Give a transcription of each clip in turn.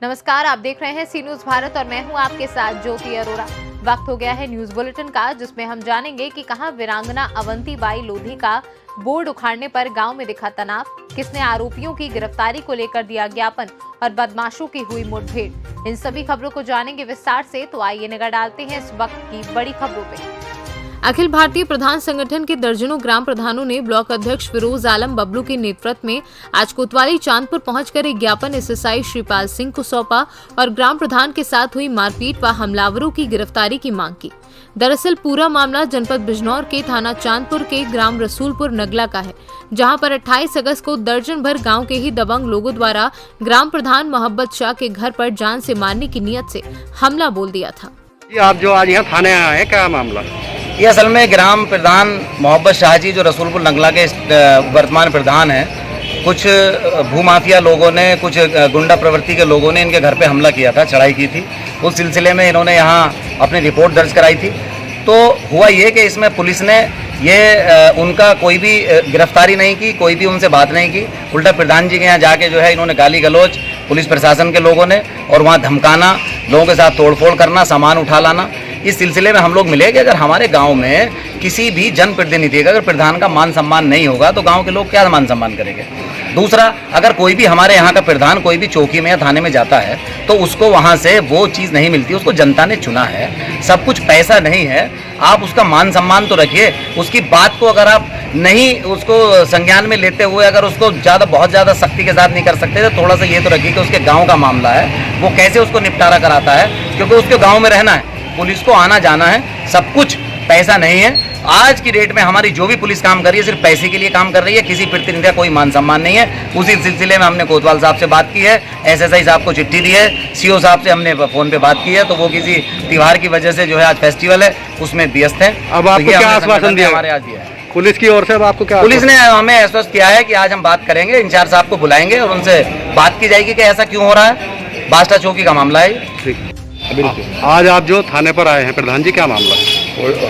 नमस्कार, आप देख रहे हैं सी न्यूज भारत और मैं हूं आपके साथ ज्योति अरोड़ा। वक्त हो गया है न्यूज बुलेटिन का, जिसमें हम जानेंगे कि कहां वीरांगना अवंतीबाई लोधी का बोर्ड उखाड़ने पर गांव में दिखा तनाव, किसने आरोपियों की गिरफ्तारी को लेकर दिया ज्ञापन और बदमाशों की हुई मुठभेड़। इन सभी खबरों को जानेंगे विस्तार से, तो आइए निगाह डालते हैं इस वक्त की बड़ी खबरों पे। अखिल भारतीय प्रधान संगठन के दर्जनों ग्राम प्रधानों ने ब्लॉक अध्यक्ष फिरोज आलम बबलू के नेतृत्व में आज कोतवाली चांदपुर पहुंचकर एक ज्ञापन एसएसआई श्रीपाल सिंह को सौंपा और ग्राम प्रधान के साथ हुई मारपीट व हमलावरों की गिरफ्तारी की मांग की। दरअसल पूरा मामला जनपद बिजनौर के थाना चांदपुर के ग्राम रसूलपुर नगला का है, जहां पर 28 अगस्त को दर्जन भर गांव के ही दबंग लोगों द्वारा ग्राम प्रधान मोहब्बत शाह के घर पर जान से मारने की नीयत से हमला बोल दिया था। आप जो आज यहाँ थाने आए हैं, क्या मामला? ये असल में ग्राम प्रधान मोहब्बत शाह जी जो रसूलपुर नगला के वर्तमान प्रधान हैं, कुछ भूमाफिया लोगों ने, कुछ गुंडा प्रवृत्ति के लोगों ने इनके घर पे हमला किया था, चढ़ाई की थी। उस सिलसिले में इन्होंने यहाँ अपनी रिपोर्ट दर्ज कराई थी। तो हुआ ये कि इसमें पुलिस ने उनका कोई भी गिरफ्तारी नहीं की, कोई भी उनसे बात नहीं की। उल्टा प्रधान जी के यहाँ जाके जो है इन्होंने गाली गलौज पुलिस प्रशासन के लोगों ने और वहाँ धमकाना, लोगों के साथ तोड़फोड़ करना, सामान उठा लाना। इस सिलसिले में हम लोग मिले कि अगर हमारे गांव में किसी भी जनप्रतिनिधि का अगर प्रधान का मान सम्मान नहीं होगा तो गांव के लोग क्या मान सम्मान करेंगे। दूसरा, अगर कोई भी हमारे यहाँ का प्रधान कोई भी चौकी में या थाने में जाता है तो उसको वहाँ से वो चीज़ नहीं मिलती, उसको जनता ने चुना है, सब कुछ पैसा नहीं है। आप उसका मान सम्मान तो रखिए, उसकी बात को अगर आप नहीं उसको संज्ञान में लेते हुए अगर उसको बहुत ज़्यादा सख्ती के साथ नहीं कर सकते तो थोड़ा सा ये तो रखिए कि उसके गाँव का मामला है, वो कैसे उसको निपटारा कराता है, क्योंकि उसके गाँव में रहना है, पुलिस को आना जाना है, सब कुछ पैसा नहीं है। आज की डेट में हमारी जो भी पुलिस काम कर रही है सिर्फ पैसे के लिए काम कर रही है, किसी प्रतिनिधि का कोई मान सम्मान नहीं है। उसी सिलसिले में हमने कोतवाल साहब से बात की है, एसएसआई साहब को चिट्ठी दी है, सीओ साहब से हमने फ़ोन पे बात की है, तो वो किसी त्योहार की वजह से जो है आज फेस्टिवल है उसमें व्यस्त है। अब आपको क्या आश्वासन दिया हमारे आज दिया है पुलिस की ओर से? अब आपको क्या? पुलिस ने हमें आश्वस्त किया है कि आज हम बात करेंगे, इंचार्ज साहब को बुलाएंगे और उनसे बात की जाएगी कि ऐसा क्यों हो रहा है। बास्टा चौकी का मामला है। आज आप जो थाने पर आए हैं प्रधान जी, क्या मामला?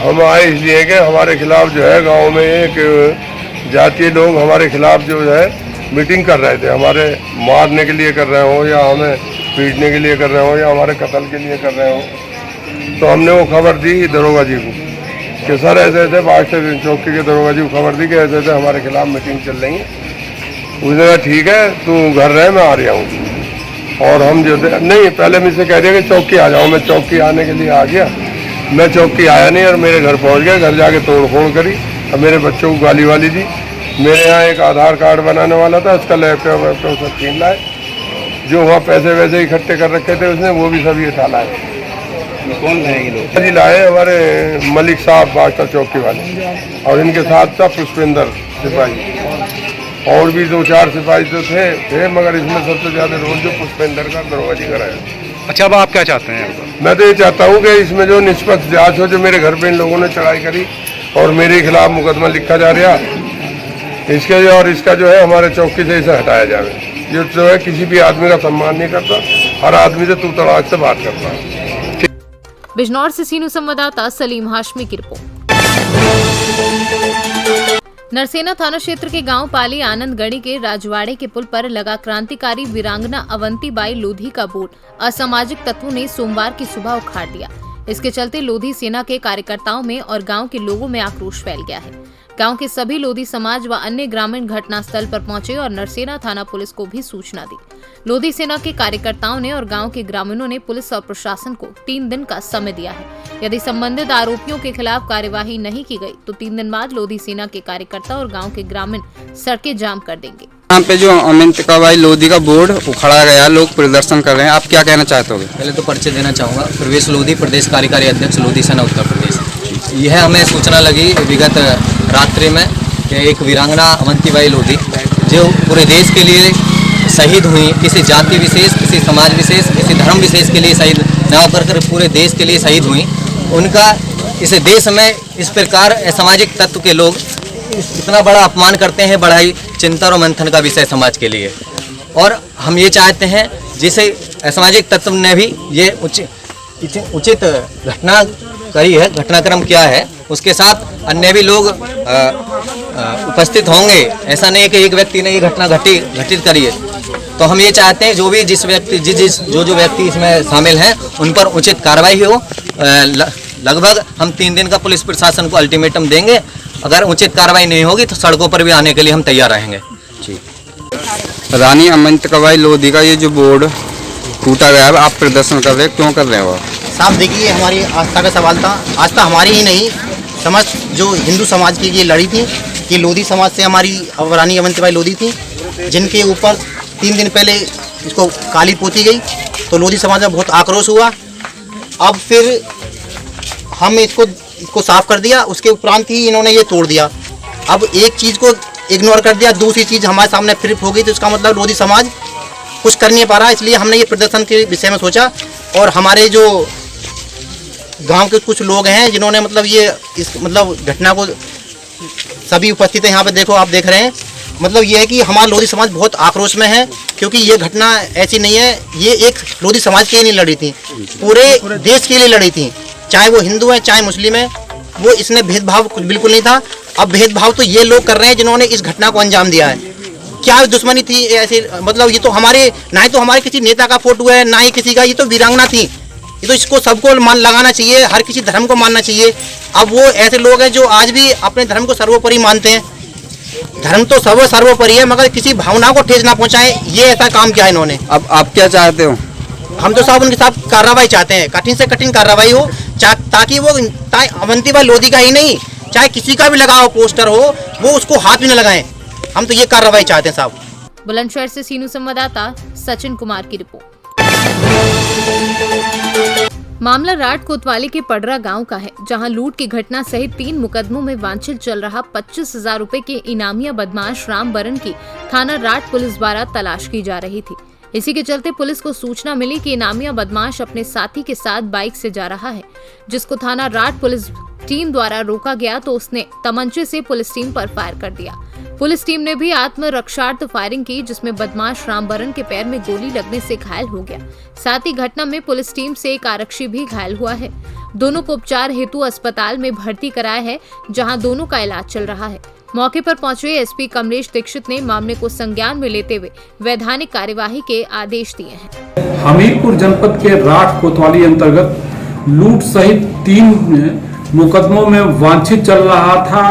हम आए इसलिए कि हमारे खिलाफ जो है गांव में एक जातीय लोग हमारे खिलाफ जो है मीटिंग कर रहे थे, हमारे मारने के लिए कर रहे हो या हमें पीटने के लिए कर रहे हो या हमारे कत्ल के लिए कर रहे हो। तो हमने वो खबर दी दरोगा जी को कि सर ऐसे ऐसे बास्टा चौकी के दरोगा जी को खबर दी कि ऐसे ऐसे हमारे खिलाफ मीटिंग चल रही है। उसने कहा ठीक है तू घर रहे, मैं आ रहा हूँ। और हम जो नहीं, पहले मुझसे कह दिया कि चौकी आ जाओ। मैं चौकी आने के लिए आ गया, मैं चौकी आया नहीं और मेरे घर पहुंच गया। घर जाके तोड़फोड़ करी और मेरे बच्चों को गाली वाली दी। मेरे यहाँ एक आधार कार्ड बनाने वाला था, उसका लैपटॉप सब छीन लाए। जो वहाँ पैसे वैसे इकट्ठे कर रखे थे उसने, वो भी सब ये था लाए। कौन लाए ये लोग? जी लाए हमारे मलिक साहब बास्टा चौकी वाले, और इनके साथ था पुष्पेंद्र सिपाही, और भी 2-4 सिपाही तो थे मगर इसमें सबसे ज़्यादा रोल जो पुष्पेंद्र का दरोगा जी कराया। अच्छा, अब आप क्या चाहते हैं? मैं तो ये चाहता हूँ कि इसमें जो निष्पक्ष जांच हो। जो मेरे घर पे इन लोगों ने चढ़ाई करी और मेरे खिलाफ मुकदमा लिखा जा रहा, इसके और इसका जो है हमारे चौकी से इसे हटाया जाए। ये जो है किसी भी आदमी का सम्मान नहीं करता, हर आदमी से तू तड़ाक से बात करता है। बिजनौर से सीनू संवाददाता सलीम हाशमी की रिपोर्ट। नरसेना थाना क्षेत्र के गांव पाली आनंदगढ़ी के राजवाड़े के पुल पर लगा क्रांतिकारी वीरांगना अवंतीबाई लोधी का बोर्ड असामाजिक तत्वों ने सोमवार की सुबह उखाड़ दिया। इसके चलते लोधी सेना के कार्यकर्ताओं में और गांव के लोगों में आक्रोश फैल गया है। गांव के सभी लोधी समाज व अन्य ग्रामीण घटनास्थल पर पहुंचे और नरसेना थाना पुलिस को भी सूचना दी। लोधी सेना के कार्यकर्ताओं ने और गांव के ग्रामीणों ने पुलिस और प्रशासन को 3 दिन का समय दिया है। यदि संबंधित आरोपियों के खिलाफ कार्यवाही नहीं की गई तो 3 दिन बाद लोधी सेना के कार्यकर्ता और गांव के ग्रामीण सड़कें जाम कर देंगे। यहाँ पे जो अवंतीबाई लोधी का बोर्ड उखड़ा गया, लोग प्रदर्शन कर रहे हैं, आप क्या कहना चाहते हो? पहले तो परिचय देना चाहूँगा। प्रवेश लोधी, प्रदेश कार्यकारी अध्यक्ष लोधी सेना उत्तर प्रदेश। यह हमें सूचना लगी विगत रात्रि में कि एक वीरांगना अवंतीबाई लोधी जो पूरे देश के लिए शहीद हुई, किसी जाति विशेष, किसी समाज विशेष, किसी धर्म विशेष के लिए शहीद न होकर पूरे देश के लिए शहीद हुई, उनका इस देश में इस प्रकार असामाजिक तत्व के लोग इतना बड़ा अपमान करते हैं, बड़ा ही चिंता और मंथन का विषय समाज के लिए। और हम ये चाहते हैं जिसे असामाजिक तत्व ने भी ये उचित घटना करी है, घटनाक्रम क्या है, उसके साथ अन्य भी लोग उपस्थित होंगे। ऐसा नहीं है कि एक व्यक्ति ने ये घटना घटित करी है। तो हम ये चाहते हैं जो भी जिस व्यक्ति जो व्यक्ति इसमें शामिल हैं उन पर उचित कार्रवाई हो। लगभग हम 3 दिन का पुलिस प्रशासन को अल्टीमेटम देंगे। अगर उचित कार्रवाई नहीं होगी तो सड़कों पर भी आने के लिए हम तैयार रहेंगे। जी। रानी अवंतिकाबाई लोधी का ये जो बोर्ड टूटा गया है, आप प्रदर्शन कर रहे हैं, क्यों कर रहे हो? साहब देखिए, हमारी आस्था का सवाल था। आस्था हमारी ही नहीं, समस्त जो हिंदू समाज की ये लड़ी थी कि लोधी समाज से हमारी रानी अवंतिबाई लोधी थी, जिनके ऊपर 3 दिन पहले इसको काली पोती गई, तो लोधी समाज में बहुत आक्रोश हुआ। अब फिर हम इसको साफ कर दिया, उसके उपरांत ही इन्होंने ये तोड़ दिया। अब एक चीज़ को इग्नोर कर दिया, दूसरी चीज़ हमारे सामने फिर हो गई, तो इसका मतलब लोधी समाज कुछ कर नहीं पा रहा। इसलिए हमने ये प्रदर्शन के विषय में सोचा, और हमारे जो गांव के कुछ लोग हैं जिन्होंने मतलब ये इस मतलब घटना को, सभी उपस्थित हैं यहाँ पे, देखो आप देख रहे हैं, मतलब ये है कि हमारा लोधी समाज बहुत आक्रोश में है, क्योंकि ये घटना ऐसी नहीं है, ये एक लोधी समाज के लिए नहीं लड़ी थी, पूरे देश के लिए लड़ी थी, चाहे वो हिंदू है चाहे मुस्लिम है। वो इसमें भेदभाव बिल्कुल नहीं था। अब भेदभाव तो ये लोग कर रहे हैं जिन्होंने इस घटना को अंजाम दिया है। क्या दुश्मनी थी ऐसे, मतलब ये तो हमारे ना ही तो हमारे किसी नेता का फोटो है, ना ही किसी का, ये तो वीरांगना थी। ये तो इसको सबको मान लगाना चाहिए, हर किसी धर्म को मानना चाहिए। अब वो ऐसे लोग हैं जो आज भी अपने धर्म को सर्वोपरि मानते हैं। धर्म तो सर्वोपरि है, मगर किसी भावना को ठेस ना पहुंचाए, ये ऐसा काम किया इन्होंने। अब आप क्या चाहते हो? हम तो साहब उनके साथ कार्रवाई चाहते हैं, कठिन से कठिन कार्रवाई हो, ताकि वो अवंतिबाई लोधी का ही नहीं, चाहे किसी का भी लगा हो पोस्टर हो, वो उसको हाथ भी न लगाएं। हम तो ये कार्रवाई चाहते हैं साहब। बुलंदशहर से सीनू संवाददाता सचिन कुमार की रिपोर्ट। मामला राट कोतवाली के पडरा गांव का है, जहां लूट की घटना सहित 3 मुकदमों में वांछित चल रहा 25,000 रुपए के इनामिया बदमाश राम बरन की थाना राट पुलिस द्वारा तलाश की जा रही थी। इसी के चलते पुलिस को सूचना मिली कि इनामिया बदमाश अपने साथी के साथ बाइक से जा रहा है, जिसको थाना राट पुलिस टीम द्वारा रोका गया तो उसने तमंचे से पुलिस टीम पर फायर कर दिया। पुलिस टीम ने भी आत्मरक्षार्थ फायरिंग की, जिसमें बदमाश रामबरन के पैर में गोली लगने से घायल हो गया। साथ ही घटना में पुलिस टीम से एक आरक्षी भी घायल हुआ है। दोनों को उपचार हेतु अस्पताल में भर्ती कराया है, जहां दोनों का इलाज चल रहा है। मौके पर पहुंचे एसपी कमलेश दीक्षित ने मामले को संज्ञान में लेते हुए वैधानिक कार्यवाही के आदेश दिए हैं। हमीरपुर जनपद के राट कोतवाली अंतर्गत लूट सहित 3 मुकदमों में वांछित चल रहा था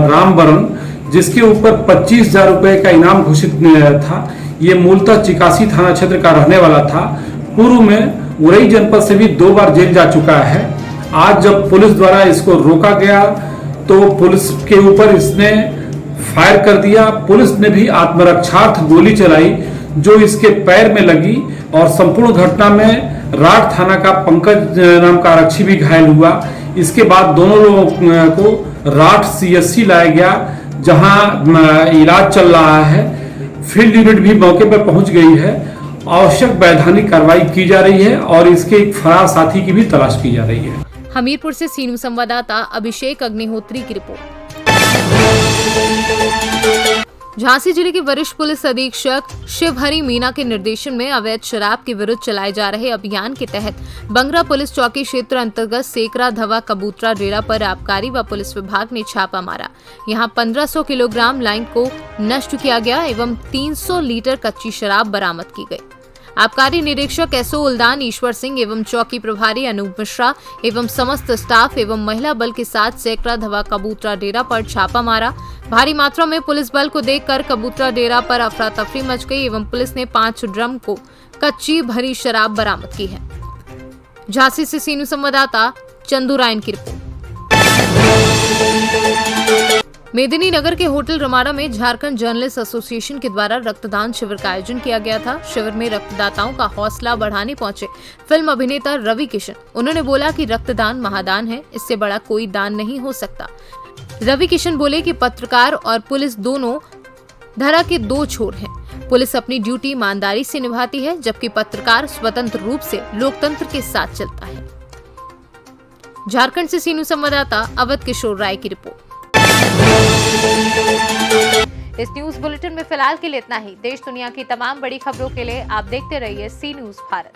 राम बरन, जिसके ऊपर 25,000 रुपए का इनाम घोषित था। ये मूलतः चिकासी थाना क्षेत्र का रहने वाला था। पूर्व में उरई जनपद से भी 2 बार जेल जा चुका है। आज जब पुलिस द्वारा इसको रोका गया तो पुलिस के ऊपर इसने फायर कर दिया। पुलिस ने भी आत्मरक्षार्थ गोली चलाई जो इसके पैर में लगी, और संपूर्ण घटना में राट थाना का पंकज नाम का आरक्षी भी घायल हुआ। इसके बाद दोनों लोगों को राट CSC लाया गया, जहां इलाज चल रहा है। फील्ड यूनिट भी मौके पर पहुंच गई है। आवश्यक वैधानिक कार्रवाई की जा रही है और इसके एक फरार साथी की भी तलाश की जा रही है। हमीरपुर से सीनू संवाददाता अभिषेक अग्निहोत्री की रिपोर्ट। झांसी जिले के वरिष्ठ पुलिस अधीक्षक शिवहरी मीना के निर्देशन में अवैध शराब के विरुद्ध चलाए जा रहे अभियान के तहत बंगरा पुलिस चौकी क्षेत्र अंतर्गत सेकरा धवा कबूतरा डेरा पर आबकारी व पुलिस विभाग ने छापा मारा। यहां 1500 किलोग्राम लाइन को नष्ट किया गया एवं 300 लीटर कच्ची शराब बरामद की गई। आबकारी निरीक्षक एसओ उल्दान ईश्वर सिंह एवं चौकी प्रभारी अनूप मिश्रा एवं समस्त स्टाफ एवं महिला बल के साथ सेकरा धवा कबूतरा डेरा पर छापा मारा। भारी मात्रा में पुलिस बल को देखकर कबूतरा डेरा पर अफरा तफरी मच गई एवं पुलिस ने 5 ड्रम को कच्ची भरी शराब बरामद की है। झांसी से सीनू संवाददाता चंदू रायन की रिपोर्ट। मेदिनी नगर के होटल रमाड़ा में झारखंड जर्नलिस्ट एसोसिएशन के द्वारा रक्तदान शिविर का आयोजन किया गया था। शिविर में रक्तदाताओं का हौसला बढ़ाने पहुंचे फिल्म अभिनेता रवि किशन। उन्होंने बोला कि रक्तदान महादान है, इससे बड़ा कोई दान नहीं हो सकता। रवि किशन बोले कि पत्रकार और पुलिस दोनों धरा के 2 छोर हैं। पुलिस अपनी ड्यूटी ईमानदारी से निभाती है, जबकि पत्रकार स्वतंत्र रूप से लोकतंत्र के साथ चलता है। झारखंड से सीनू संवाददाता अवध किशोर राय की रिपोर्ट। इस न्यूज बुलेटिन में फिलहाल के लिए इतना ही। देश दुनिया की तमाम बड़ी खबरों के लिए आप देखते रहिए सी न्यूज भारत।